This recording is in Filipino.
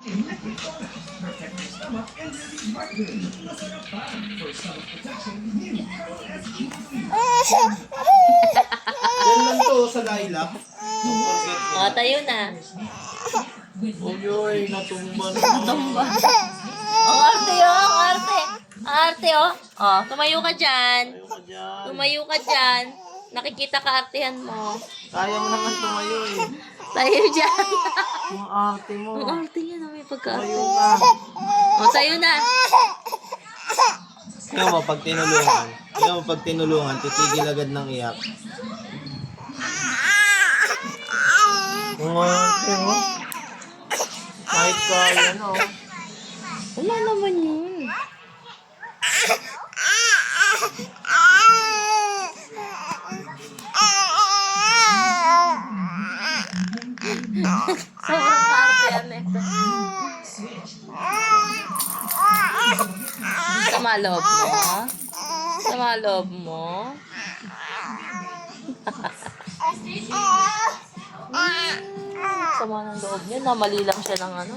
Yan lang to sa lilac. O, tayo na. Uy, natumba na. Tumba. Ang arte, oh. Ang arte. Ang arte, oh. Oh, tumayo ka dyan. Ayaw ka dyan. Tumayo ka dyan. Nakikita ka artehan mo. Kaya mo naman tumayo eh. Tayo dyan. Ang arte mo. Ang arte niya na may pagka-arte. Tayo ka. O, tayo na. Tingnan mo, pag tinulungan. Tingnan mo, pag tinulungan, titigil agad ng iyak. Ang arte mo. Kahit kaya, no? Wala naman yun. Sobrang kaartehan nito. Sama loob mo. Sama loob mo. Sama ng loob niya. Namali lang siya ng ano.